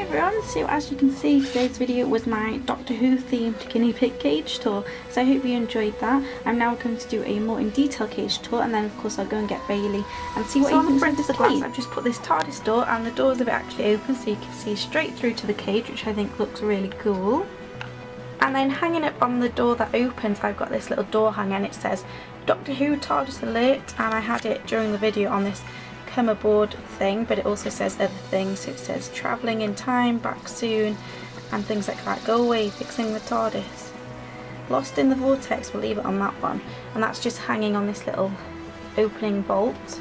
everyone, so as you can see, today's video was my Doctor Who themed guinea pig cage tour, so I hope you enjoyed that. I'm now going to do a more in detail cage tour, and then of course I'll go and get Bailey and see what he thinks of this cage. I've just put this TARDIS door, and the doors of it actually open so you can see straight through to the cage, which I think looks really cool. And then hanging up on the door that opens, I've got this little door hanger and it says Doctor Who TARDIS alert, and I had it during the video on this come aboard thing, but it also says other things, so it says travelling in time, back soon, and things like that. Go away, fixing the TARDIS. Lost in the vortex, we'll leave it on that one, and that's just hanging on this little opening bolt.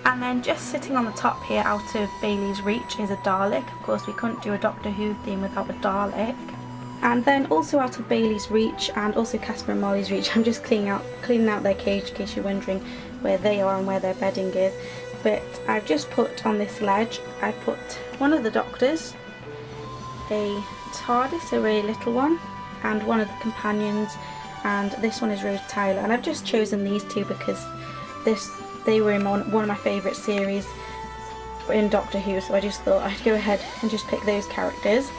And then just sitting on the top here, out of Bailey's reach, is a Dalek. Of course we couldn't do a Doctor Who theme without a Dalek. And then also out of Bailey's reach, and also Casper and Molly's reach, I'm just cleaning out their cage in case you're wondering where they are and where their bedding is. But I've just put on this ledge, I've put one of the Doctors, a TARDIS, a really little one, and one of the companions, and this one is Rose Tyler. And I've just chosen these two because they were in one of my favourite series in Doctor Who, so I just thought I'd go ahead and just pick those characters.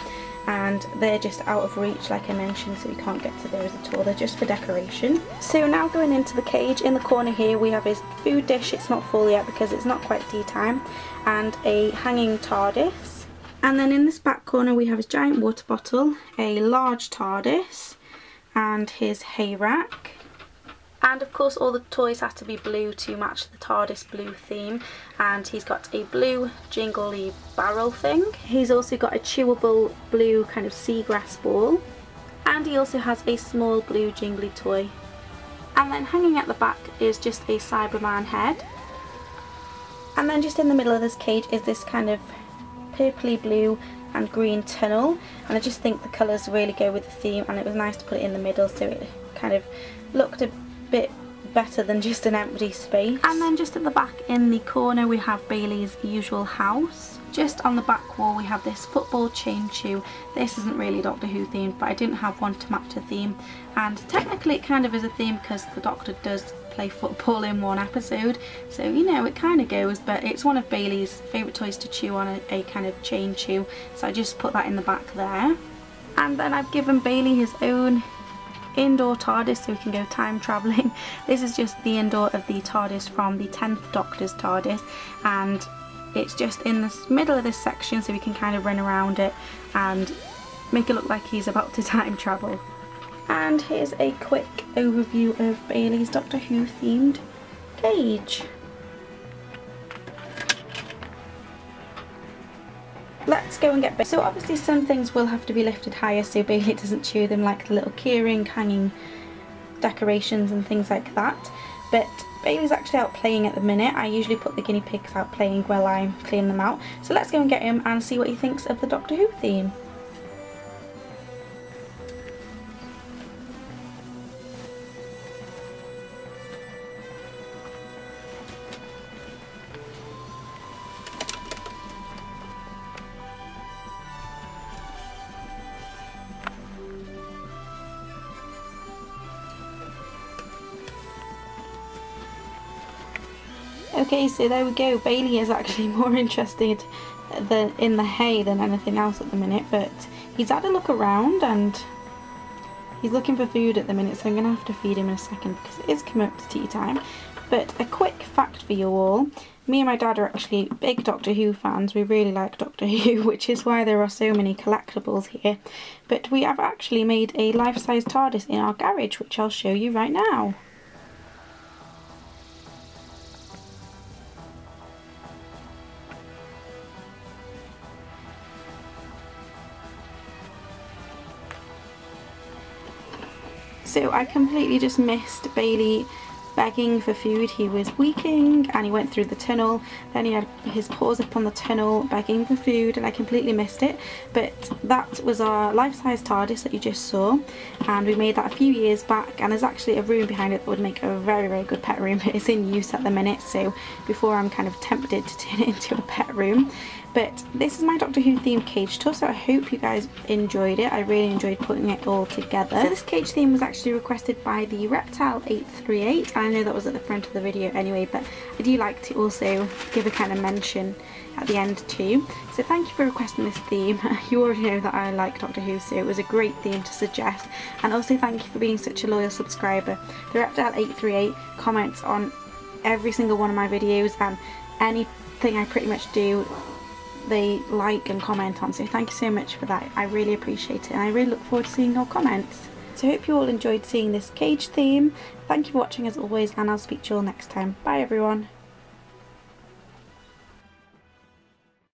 And they're just out of reach, like I mentioned, so you can't get to those at all, they're just for decoration. So now going into the cage, in the corner here we have his food dish. It's not full yet because it's not quite tea time, and a hanging TARDIS. And then in this back corner we have his giant water bottle, a large TARDIS, and his hay rack. And of course all the toys had to be blue to match the TARDIS blue theme, and he's got a blue jingly barrel thing. He's also got a chewable blue kind of seagrass ball, and he also has a small blue jingly toy. And then hanging at the back is just a Cyberman head. And then just in the middle of this cage is this kind of purpley blue and green tunnel, and I just think the colours really go with the theme, and it was nice to put it in the middle so it kind of looked a bit better than just an empty space. And then just at the back in the corner we have Bailey's usual house. Just on the back wall we have this football chain shoe. This isn't really Doctor Who themed, but I didn't have one to match the theme, and technically it kind of is a theme because the Doctor does play football in one episode, so you know it kind of goes. But it's one of Bailey's favourite toys to chew on, a kind of chain shoe, so I just put that in the back there. And then I've given Bailey his own indoor TARDIS so we can go time travelling. This is just the indoor of the TARDIS from the 10th Doctor's TARDIS, and it's just in the middle of this section so we can kind of run around it and make it look like he's about to time travel. And here's a quick overview of Bailey's Doctor Who themed cage. Let's go and get Bailey. So obviously some things will have to be lifted higher so Bailey doesn't chew them, like the little keyring, hanging decorations and things like that. But Bailey's actually out playing at the minute. I usually put the guinea pigs out playing while I'm cleaning them out. So let's go and get him and see what he thinks of the Doctor Who theme. Okay, so there we go. Bailey is actually more interested in the hay than anything else at the minute, but he's had a look around and he's looking for food at the minute, so I'm going to have to feed him in a second because it is coming up to tea time. But a quick fact for you all, me and my dad are actually big Doctor Who fans. We really like Doctor Who, which is why there are so many collectibles here. But we have actually made a life-size TARDIS in our garage, which I'll show you right now. So I completely just missed Bailey begging for food. He was weaking and he went through the tunnel, then he had his paws up on the tunnel begging for food, and I completely missed it. But that was our life-size TARDIS that you just saw, and we made that a few years back, and there's actually a room behind it that would make a very, very good pet room. It's in use at the minute, so before I'm kind of tempted to turn it into a pet room. But this is my Doctor Who themed cage tour, so I hope you guys enjoyed it. I really enjoyed putting it all together. So this cage theme was actually requested by the Reptile 838. I know that was at the front of the video anyway, but I do like to also give a kind of mention at the end too. So thank you for requesting this theme. You already know that I like Doctor Who, so it was a great theme to suggest. And also thank you for being such a loyal subscriber. The Reptile 838 comments on every single one of my videos, and anything I pretty much do they like and comment on, so thank you so much for that. I really appreciate it, and I really look forward to seeing your comments. So I hope you all enjoyed seeing this cage theme. Thank you for watching as always, and I'll speak to you all next time. Bye everyone.